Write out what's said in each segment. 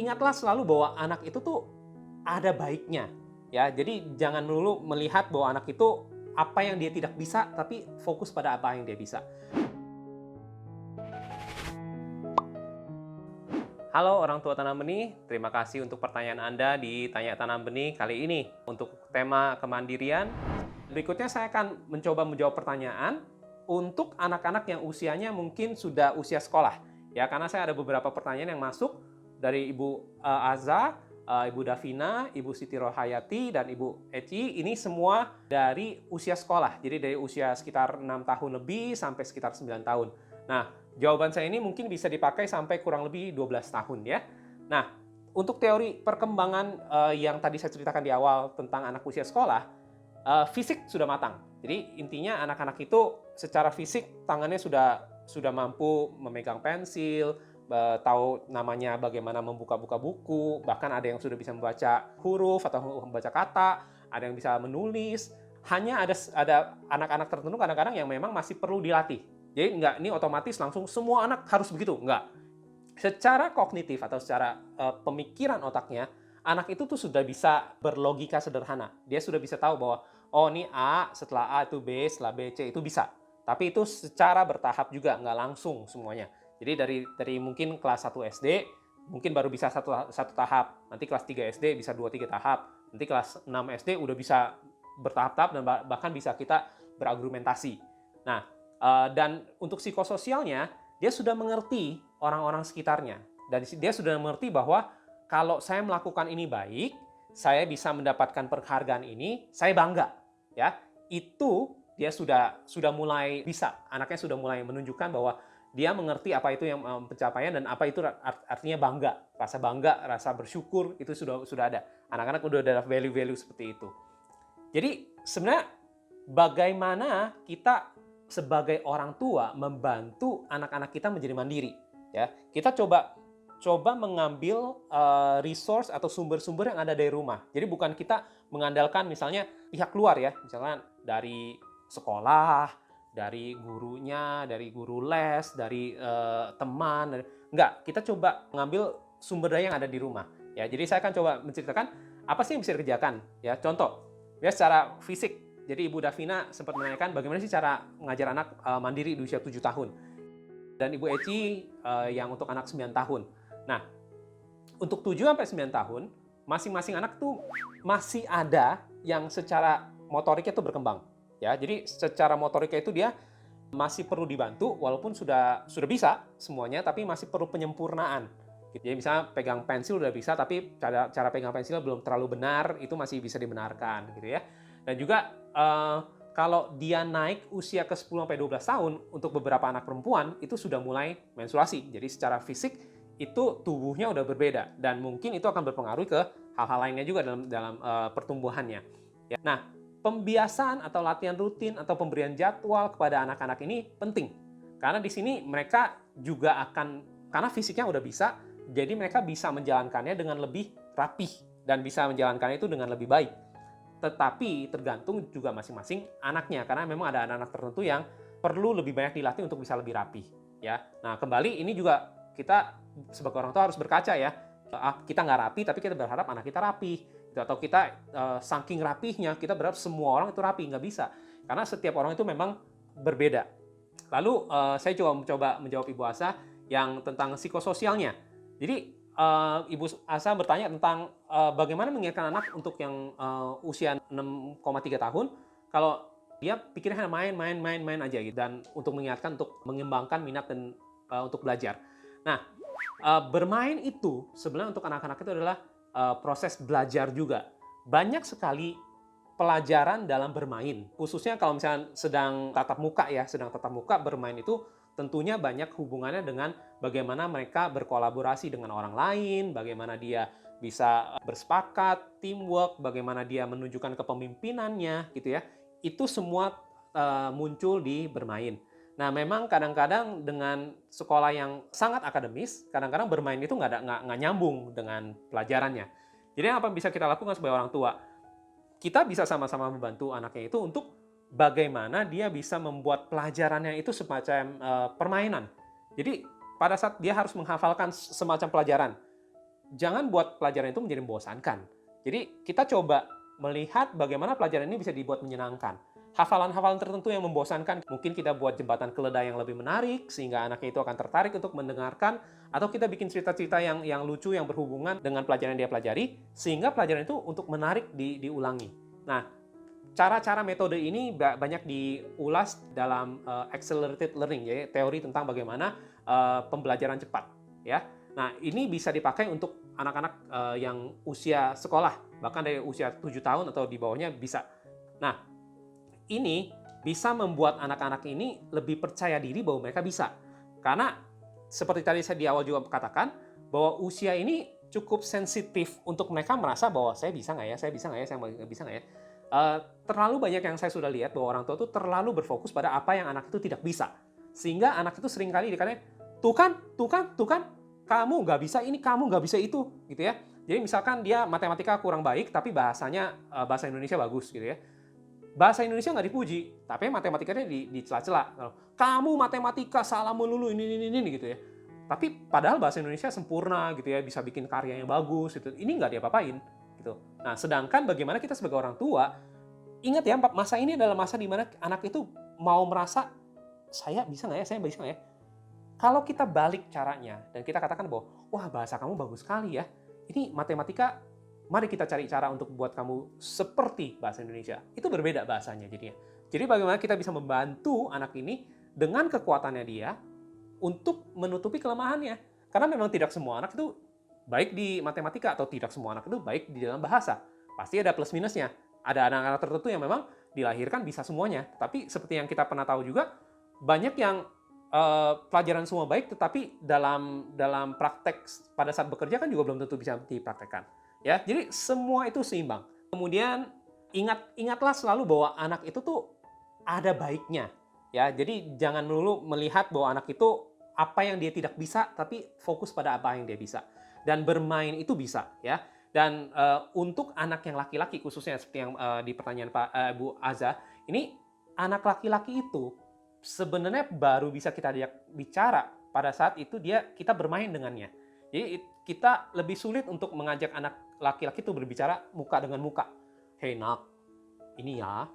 ingatlah selalu bahwa anak itu tuh ada baiknya, ya. Jadi jangan dulu melihat bahwa anak itu apa yang dia tidak bisa, tapi fokus pada apa yang dia bisa. Halo orang tua tanam benih, terima kasih untuk pertanyaan Anda di Tanya Tanam Benih kali ini. Untuk tema kemandirian, berikutnya saya akan mencoba menjawab pertanyaan untuk anak-anak yang usianya mungkin sudah usia sekolah. Ya, karena saya ada beberapa pertanyaan yang masuk dari Ibu Aza, Ibu Davina, Ibu Siti Rohayati, dan Ibu Eci. Ini semua dari usia sekolah, jadi dari usia sekitar 6 tahun lebih sampai sekitar 9 tahun. Nah, jawaban saya ini mungkin bisa dipakai sampai kurang lebih 12 tahun ya. Nah, untuk teori perkembangan yang tadi saya ceritakan di awal tentang anak usia sekolah, fisik sudah matang. Jadi intinya anak-anak itu secara fisik tangannya sudah mampu memegang pensil, tahu namanya bagaimana membuka-buka buku, bahkan ada yang sudah bisa membaca huruf atau membaca kata, ada yang bisa menulis. Hanya ada anak-anak tertentu kadang-kadang yang memang masih perlu dilatih. Jadi enggak, ini otomatis langsung semua anak harus begitu, enggak. Secara kognitif atau secara pemikiran otaknya, anak itu tuh sudah bisa berlogika sederhana. Dia sudah bisa tahu bahwa, oh ini A, setelah A itu B, setelah B, C, itu bisa. Tapi itu secara bertahap juga, nggak langsung semuanya. Jadi dari mungkin kelas 1 SD, mungkin baru bisa satu tahap. Nanti kelas 3 SD bisa 2-3 tahap. Nanti kelas 6 SD udah bisa bertahap-tahap dan bahkan bisa kita berargumentasi. Nah, dan untuk psikososialnya, dia sudah mengerti orang-orang sekitarnya. Dan dia sudah mengerti bahwa kalau saya melakukan ini baik, saya bisa mendapatkan penghargaan ini, saya bangga. Ya, itu dia sudah mulai bisa. Anaknya sudah mulai menunjukkan bahwa dia mengerti apa itu yang pencapaian dan apa itu artinya bangga. Rasa bangga, rasa bersyukur, itu sudah ada. Anak-anak udah ada value-value seperti itu. Jadi sebenarnya bagaimana kita sebagai orang tua membantu anak-anak kita menjadi mandiri, ya. Kita coba mengambil resource atau sumber-sumber yang ada dari rumah. Jadi bukan kita mengandalkan misalnya pihak luar ya, misalnya dari sekolah, dari gurunya, dari guru les, dari teman, enggak. Kita coba mengambil sumber daya yang ada di rumah, ya. Jadi saya akan coba menceritakan apa sih yang bisa dikerjakan, ya. Contoh, ya secara fisik. Jadi Ibu Davina sempat menanyakan bagaimana sih cara mengajar anak mandiri di usia 7 tahun. Dan Ibu Eci yang untuk anak 9 tahun. Nah, untuk 7-9 tahun, masing-masing anak tuh masih ada yang secara motoriknya tuh berkembang. Ya, jadi secara motorika itu dia masih perlu dibantu walaupun sudah bisa semuanya, tapi masih perlu penyempurnaan. Jadi misalnya pegang pensil udah bisa, tapi cara pegang pensil belum terlalu benar, itu masih bisa dibenarkan gitu ya. Dan juga kalau dia naik usia ke 10-12 tahun, untuk beberapa anak perempuan itu sudah mulai menstruasi. Jadi secara fisik itu tubuhnya udah berbeda dan mungkin itu akan berpengaruh ke hal-hal lainnya juga dalam pertumbuhannya. Ya. Nah, pembiasaan atau latihan rutin atau pemberian jadwal kepada anak-anak ini penting. Karena di sini mereka juga karena fisiknya udah bisa, jadi mereka bisa menjalankannya dengan lebih rapih dan bisa menjalankannya itu dengan lebih baik. Tetapi tergantung juga masing-masing anaknya, karena memang ada anak-anak tertentu yang perlu lebih banyak dilatih untuk bisa lebih rapih. Ya, nah kembali ini juga kita sebagai orang tua harus berkaca ya. Kita nggak rapi, tapi kita berharap anak kita rapi. Atau kita saking rapihnya, kita berharap semua orang itu rapi. Nggak bisa. Karena setiap orang itu memang berbeda. Lalu saya coba menjawab Ibu Asa yang tentang psikososialnya. Jadi Ibu Asa bertanya tentang bagaimana mengingatkan anak untuk yang usia 6,3 tahun, kalau dia pikirnya main aja gitu, dan untuk mengingatkan untuk mengembangkan minat dan untuk belajar. Nah, bermain itu sebenarnya untuk anak-anak itu adalah proses belajar juga. Banyak sekali pelajaran dalam bermain, khususnya kalau misalnya sedang tatap muka bermain itu tentunya banyak hubungannya dengan bagaimana mereka berkolaborasi dengan orang lain, bagaimana dia bisa bersepakat, teamwork, bagaimana dia menunjukkan kepemimpinannya gitu ya. Itu semua muncul di bermain. Nah, memang kadang-kadang dengan sekolah yang sangat akademis, kadang-kadang bermain itu nggak nyambung dengan pelajarannya. Jadi apa yang bisa kita lakukan sebagai orang tua? Kita bisa sama-sama membantu anaknya itu untuk bagaimana dia bisa membuat pelajarannya itu semacam permainan. Jadi pada saat dia harus menghafalkan semacam pelajaran, jangan buat pelajaran itu menjadi membosankan. Jadi kita coba melihat bagaimana pelajaran ini bisa dibuat menyenangkan. Hafalan-hafalan tertentu yang membosankan, mungkin kita buat jembatan keledai yang lebih menarik, sehingga anaknya itu akan tertarik untuk mendengarkan, atau kita bikin cerita-cerita yang lucu, yang berhubungan dengan pelajaran yang dia pelajari, sehingga pelajaran itu untuk menarik diulangi. Nah, cara-cara metode ini banyak diulas dalam accelerated learning, ya, teori tentang bagaimana pembelajaran cepat. Ya, nah ini bisa dipakai untuk anak-anak yang usia sekolah, bahkan dari usia 7 tahun atau di bawahnya bisa. Nah, ini bisa membuat anak-anak ini lebih percaya diri bahwa mereka bisa. Karena seperti tadi saya di awal juga katakan, bahwa usia ini cukup sensitif untuk mereka merasa bahwa saya bisa nggak ya, saya bisa nggak ya, saya bisa nggak ya. Terlalu banyak yang saya sudah lihat bahwa orang tua itu terlalu berfokus pada apa yang anak itu tidak bisa. Sehingga anak itu seringkali dikatakan, tuh kan, kamu nggak bisa ini, kamu nggak bisa itu, gitu ya. Jadi misalkan dia matematika kurang baik, tapi bahasanya bahasa Indonesia bagus, gitu ya. Bahasa Indonesia nggak dipuji, tapi matematikanya dicela-cela. Kamu matematika salah melulu ini gitu ya. Tapi padahal bahasa Indonesia sempurna gitu ya, bisa bikin karya yang bagus gitu. Ini nggak diapa-apain gitu. Nah, sedangkan bagaimana kita sebagai orang tua, ingat ya, masa ini adalah masa di mana anak itu mau merasa saya bisa nggak ya, saya bisa nggak ya. Kalau kita balik caranya dan kita katakan bahwa wah bahasa kamu bagus sekali ya, ini matematika. Mari kita cari cara untuk buat kamu seperti bahasa Indonesia. Itu berbeda bahasanya jadinya. Jadi bagaimana kita bisa membantu anak ini dengan kekuatannya dia untuk menutupi kelemahannya. Karena memang tidak semua anak itu baik di matematika atau tidak semua anak itu baik di dalam bahasa. Pasti ada plus minusnya. Ada anak-anak tertentu yang memang dilahirkan bisa semuanya. Tapi seperti yang kita pernah tahu juga, banyak yang pelajaran semua baik, tetapi dalam praktek pada saat bekerja kan juga belum tentu bisa dipraktekkan. Ya, jadi semua itu seimbang. Kemudian ingatlah selalu bahwa anak itu tuh ada baiknya. Ya, jadi jangan melulu melihat bahwa anak itu apa yang dia tidak bisa, tapi fokus pada apa yang dia bisa. Dan bermain itu bisa, ya. Dan untuk anak yang laki-laki khususnya seperti yang di pertanyaan Bu Aza, ini anak laki-laki itu sebenarnya baru bisa kita bicara pada saat itu kita bermain dengannya. Jadi kita lebih sulit untuk mengajak anak laki-laki itu berbicara muka dengan muka. Hei nak, ini ya,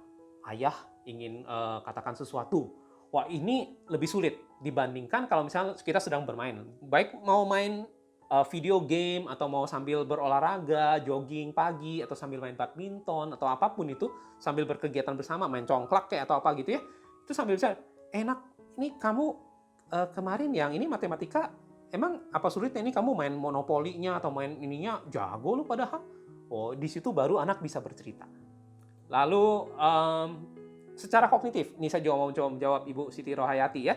ayah ingin katakan sesuatu. Wah, ini lebih sulit dibandingkan kalau misalnya kita sedang bermain. Baik mau main video game atau mau sambil berolahraga, jogging pagi atau sambil main badminton atau apapun itu, sambil berkegiatan bersama, main congklak kayak atau apa gitu ya. Itu sambil bicara, enak, ini kamu kemarin yang ini matematika emang apa sulitnya ini kamu main monopolinya atau main ininya jago lu padahal. Oh, di situ baru anak bisa bercerita. Lalu secara kognitif, ini saya mau coba menjawab Ibu Siti Rohayati ya.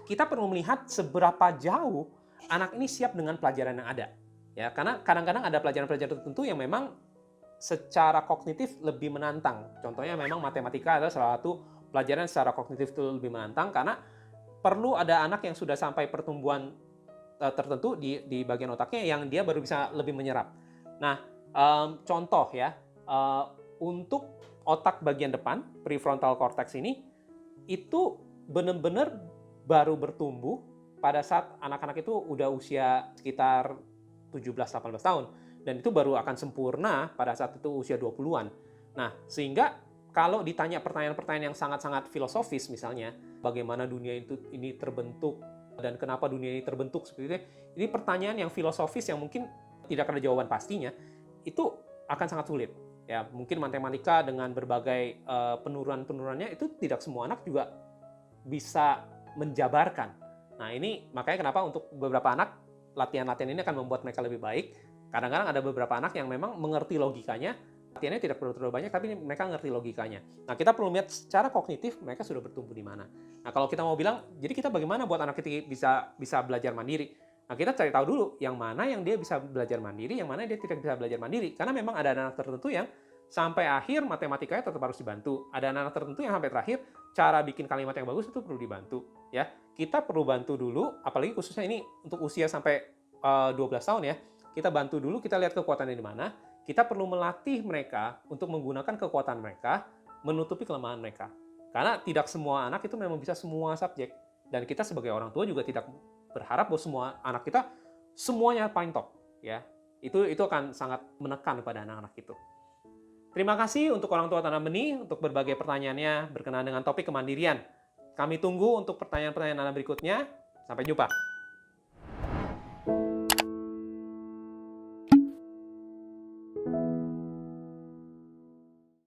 Kita perlu melihat seberapa jauh anak ini siap dengan pelajaran yang ada. Ya, karena kadang-kadang ada pelajaran-pelajaran tertentu yang memang secara kognitif lebih menantang. Contohnya memang matematika adalah salah satu pelajaran secara kognitif itu lebih menantang karena perlu ada anak yang sudah sampai pertumbuhan tertentu di bagian otaknya yang dia baru bisa lebih menyerap. Nah, contoh ya, untuk otak bagian depan, prefrontal cortex ini, itu benar-benar baru bertumbuh pada saat anak-anak itu udah usia sekitar 17-18 tahun. Dan itu baru akan sempurna pada saat itu usia 20-an. Nah, sehingga kalau ditanya pertanyaan-pertanyaan yang sangat-sangat filosofis misalnya, bagaimana dunia ini terbentuk, dan kenapa dunia ini terbentuk seperti itu, ini pertanyaan yang filosofis yang mungkin tidak ada jawaban pastinya, itu akan sangat sulit. Ya, mungkin matematika dengan berbagai penurunan-penurunannya itu tidak semua anak juga bisa menjabarkan. Nah, ini makanya kenapa untuk beberapa anak latihan-latihan ini akan membuat mereka lebih baik. Kadang-kadang ada beberapa anak yang memang mengerti logikanya, latihannya tidak perlu terlalu banyak, tapi mereka ngerti logikanya. Nah, kita perlu lihat secara kognitif mereka sudah bertumbuh di mana. Nah, kalau kita mau bilang, jadi kita bagaimana buat anak kita bisa belajar mandiri? Nah, kita cari tahu dulu yang mana yang dia bisa belajar mandiri, yang mana dia tidak bisa belajar mandiri. Karena memang ada anak tertentu yang sampai akhir matematikanya tetap harus dibantu. Ada anak tertentu yang sampai terakhir cara bikin kalimat yang bagus itu perlu dibantu. Ya, kita perlu bantu dulu, apalagi khususnya ini untuk usia sampai 12 tahun ya. Kita bantu dulu, kita lihat kekuatannya di mana. Kita perlu melatih mereka untuk menggunakan kekuatan mereka, menutupi kelemahan mereka. Karena tidak semua anak itu memang bisa semua subjek. Dan kita sebagai orang tua juga tidak berharap bahwa semua anak kita semuanya paling top. Ya. Itu akan sangat menekan pada anak-anak itu. Terima kasih untuk orang tua tanam benih untuk berbagai pertanyaannya berkenaan dengan topik kemandirian. Kami tunggu untuk pertanyaan-pertanyaan Anda berikutnya. Sampai jumpa.